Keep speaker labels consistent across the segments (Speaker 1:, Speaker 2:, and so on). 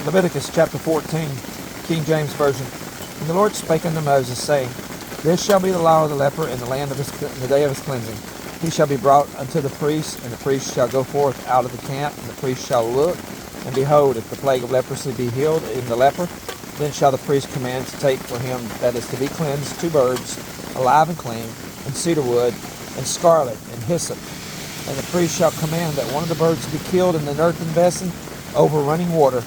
Speaker 1: Leviticus chapter 14, King James Version. And the Lord spake unto Moses, saying, This shall be the law of the leper in the land of in the day of his cleansing. He shall be brought unto the priest, and the priest shall go forth out of the camp, and the priest shall look, and behold, if the plague of leprosy be healed in the leper, then shall the priest command to take for him that is to be cleansed 2 birds, alive and clean, and cedar wood, and scarlet, and hyssop. And the priest shall command that one of the birds be killed in an earthen vessel over running water.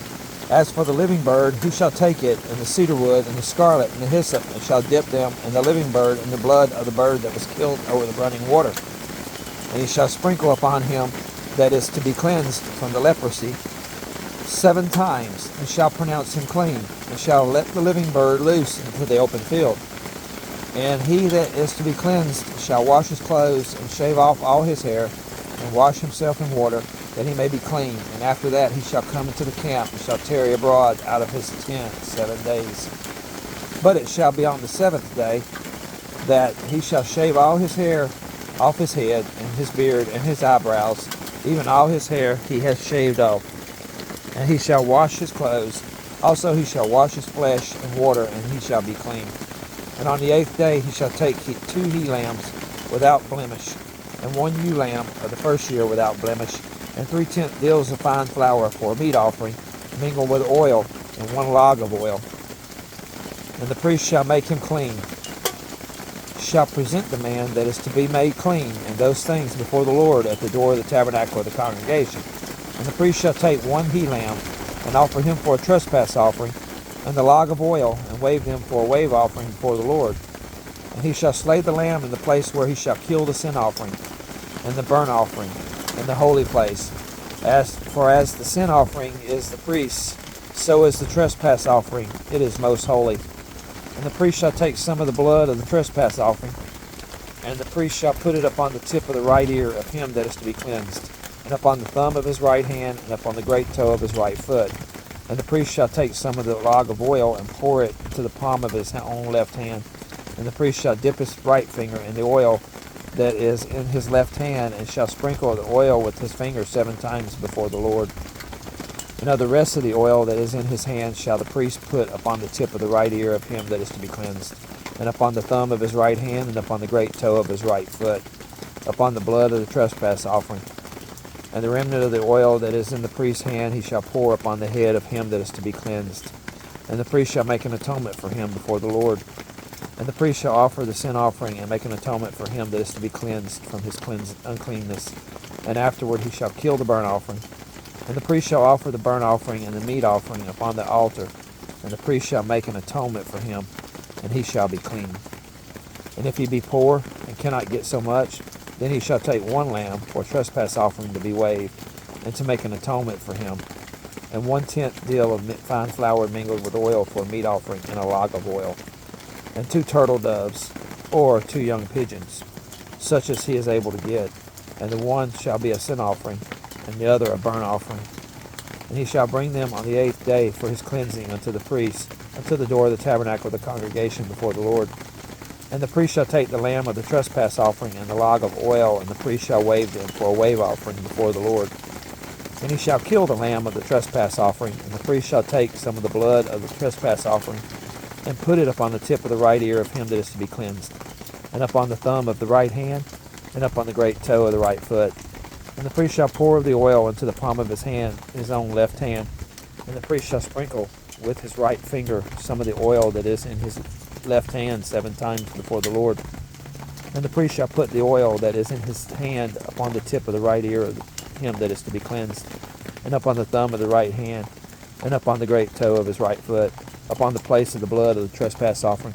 Speaker 1: As for the living bird, he shall take it, and the cedar wood, and the scarlet, and the hyssop, and shall dip them, and the living bird, in the blood of the bird that was killed over the running water. And he shall sprinkle upon him that is to be cleansed from the leprosy 7 times, and shall pronounce him clean, and shall let the living bird loose into the open field. And he that is to be cleansed shall wash his clothes, and shave off all his hair, and wash himself in water, that he may be clean. And after that he shall come into the camp, and shall tarry abroad out of his tent 7 days. But it shall be on the 7th day that he shall shave all his hair off his head, and his beard, and his eyebrows, even all his hair he has shaved off. And he shall wash his clothes. Also he shall wash his flesh in water, and he shall be clean. And on the 8th day he shall take 2 he-lambs without blemish, and 1 ewe lamb of the first year without blemish, and 3/10 deals of fine flour for a meat offering, mingled with oil, and 1 log of oil. And the priest shall make him clean, shall present the man that is to be made clean, and those things before the Lord at the door of the tabernacle of the congregation. And the priest shall take 1 he-lamb, and offer him for a trespass offering, and the log of oil, and wave them for a wave offering before the Lord. And he shall slay the lamb in the place where he shall kill the sin offering, and the burnt offering, in the holy place. As the sin offering is the priest's, so is the trespass offering, it is most holy. And the priest shall take some of the blood of the trespass offering, and the priest shall put it upon the tip of the right ear of him that is to be cleansed, and upon the thumb of his right hand, and upon the great toe of his right foot. And the priest shall take some of the log of oil, and pour it into the palm of his own left hand. And the priest shall dip his right finger in the oil that is in his left hand, and shall sprinkle the oil with his finger 7 times before the Lord. And of the rest of the oil that is in his hand shall the priest put upon the tip of the right ear of him that is to be cleansed, and upon the thumb of his right hand, and upon the great toe of his right foot, upon the blood of the trespass offering. And the remnant of the oil that is in the priest's hand he shall pour upon the head of him that is to be cleansed. And the priest shall make an atonement for him before the Lord. And the priest shall offer the sin offering, and make an atonement for him that is to be cleansed from his uncleanness. And afterward he shall kill the burnt offering. And the priest shall offer the burnt offering and the meat offering upon the altar. And the priest shall make an atonement for him, and he shall be clean. And if he be poor, and cannot get so much, then he shall take 1 lamb for a trespass offering to be waved, and to make an atonement for him, and 1/10 deal of fine flour mingled with oil for a meat offering, and a log of oil, and 2 turtle doves, or 2 young pigeons, such as he is able to get. And the one shall be a sin offering, and the other a burnt offering. And he shall bring them on the 8th day for his cleansing unto the priest, unto the door of the tabernacle of the congregation before the Lord. And the priest shall take the lamb of the trespass offering and the log of oil, and the priest shall wave them for a wave offering before the Lord. And he shall kill the lamb of the trespass offering, and the priest shall take some of the blood of the trespass offering, and put it upon the tip of the right ear of him that is to be cleansed, and upon the thumb of the right hand, and upon the great toe of the right foot. And the priest shall pour the oil into the palm of his hand, his own left hand, and the priest shall sprinkle with his right finger some of the oil that is in his left hand 7 times before the Lord. And the priest shall put the oil that is in his hand upon the tip of the right ear of him that is to be cleansed, and upon the thumb of the right hand, and upon the great toe of his right foot, upon the place of the blood of the trespass offering.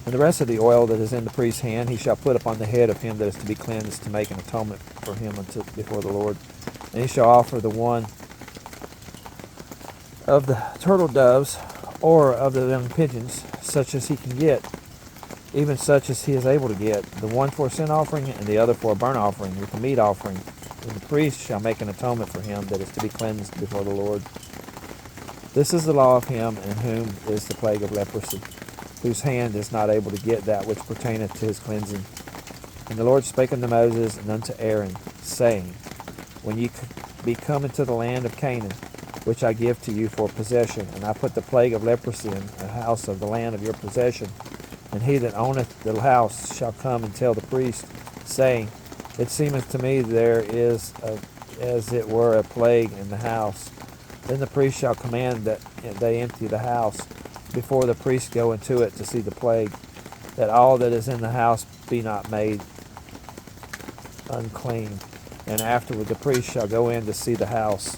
Speaker 1: And the rest of the oil that is in the priest's hand he shall put upon the head of him that is to be cleansed, to make an atonement for him before the Lord. And he shall offer the one of the turtle doves, or of the young pigeons, such as he can get, even such as he is able to get, the one for a sin offering, and the other for a burnt offering, with a meat offering. And the priest shall make an atonement for him that is to be cleansed before the Lord. This is the law of him in whom is the plague of leprosy, whose hand is not able to get that which pertaineth to his cleansing. And the Lord spake unto Moses and unto Aaron, saying, When ye be come into the land of Canaan, which I give to you for possession. And I put the plague of leprosy in the house of the land of your possession. And he that owneth the house shall come and tell the priest, saying, It seemeth to me there is as it were a plague in the house. Then the priest shall command that they empty the house, before the priest go into it to see the plague, that all that is in the house be not made unclean. And afterward the priest shall go in to see the house.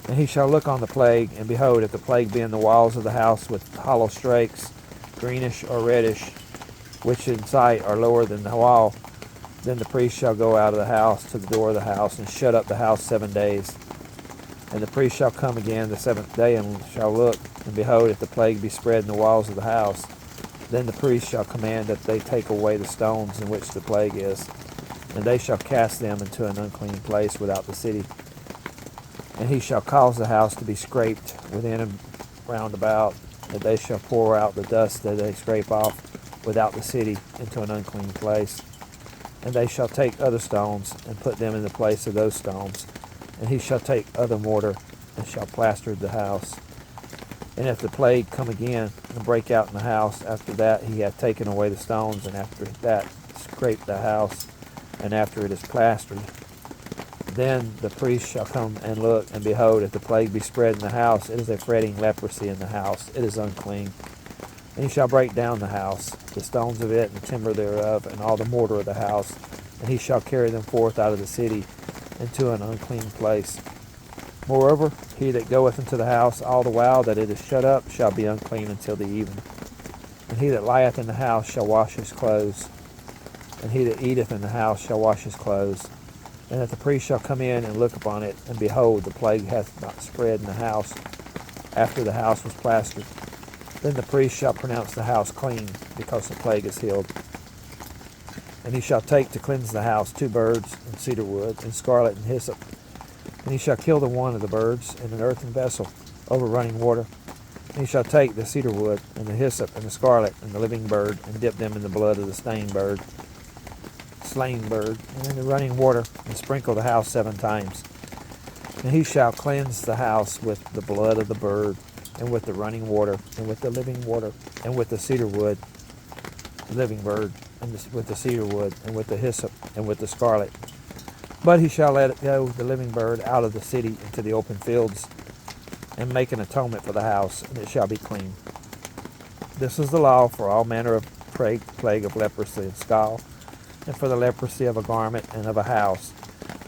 Speaker 1: And he shall look on the plague, and behold, if the plague be in the walls of the house with hollow strakes, greenish or reddish, which in sight are lower than the wall, then the priest shall go out of the house to the door of the house, and shut up the house 7 days. And the priest shall come again the 7th day, and shall look, and behold, if the plague be spread in the walls of the house, then the priest shall command that they take away the stones in which the plague is, and they shall cast them into an unclean place without the city. And he shall cause the house to be scraped within and round about, and they shall pour out the dust that they scrape off without the city into an unclean place. And they shall take other stones, and put them in the place of those stones. And he shall take other mortar, and shall plaster the house. And if the plague come again, and break out in the house, after that he hath taken away the stones, and after that scrape the house, and after it is plastered, then the priest shall come and look, and behold, if the plague be spread in the house, it is a fretting leprosy in the house, it is unclean. And he shall break down the house, the stones of it, and the timber thereof, and all the mortar of the house, and he shall carry them forth out of the city into an unclean place. Moreover, he that goeth into the house all the while that it is shut up shall be unclean until the even. And he that lieth in the house shall wash his clothes, and he that eateth in the house shall wash his clothes. And if the priest shall come in and look upon it, and behold, the plague hath not spread in the house, after the house was plastered, then the priest shall pronounce the house clean, because the plague is healed. And he shall take to cleanse the house 2 birds, and cedar wood, and scarlet, and hyssop. And he shall kill the one of the birds in an earthen vessel over running water. And he shall take the cedar wood, and the hyssop, and the scarlet, and the living bird, and dip them in the blood of the slain bird, and in the running water, and sprinkle the house 7 times. And he shall cleanse the house with the blood of the bird, and with the running water, and with the living water, and with the cedar wood, the living bird, and with the cedar wood, and with the hyssop, and with the scarlet. But he shall let it go, the living bird, out of the city into the open fields, and make an atonement for the house, and it shall be clean. This is the law for all manner of plague of leprosy and scale, and for the leprosy of a garment and of a house,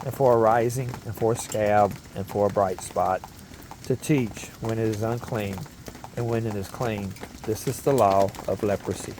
Speaker 1: and for a rising, and for a scab, and for a bright spot, to teach when it is unclean, and when it is clean. This is the law of leprosy.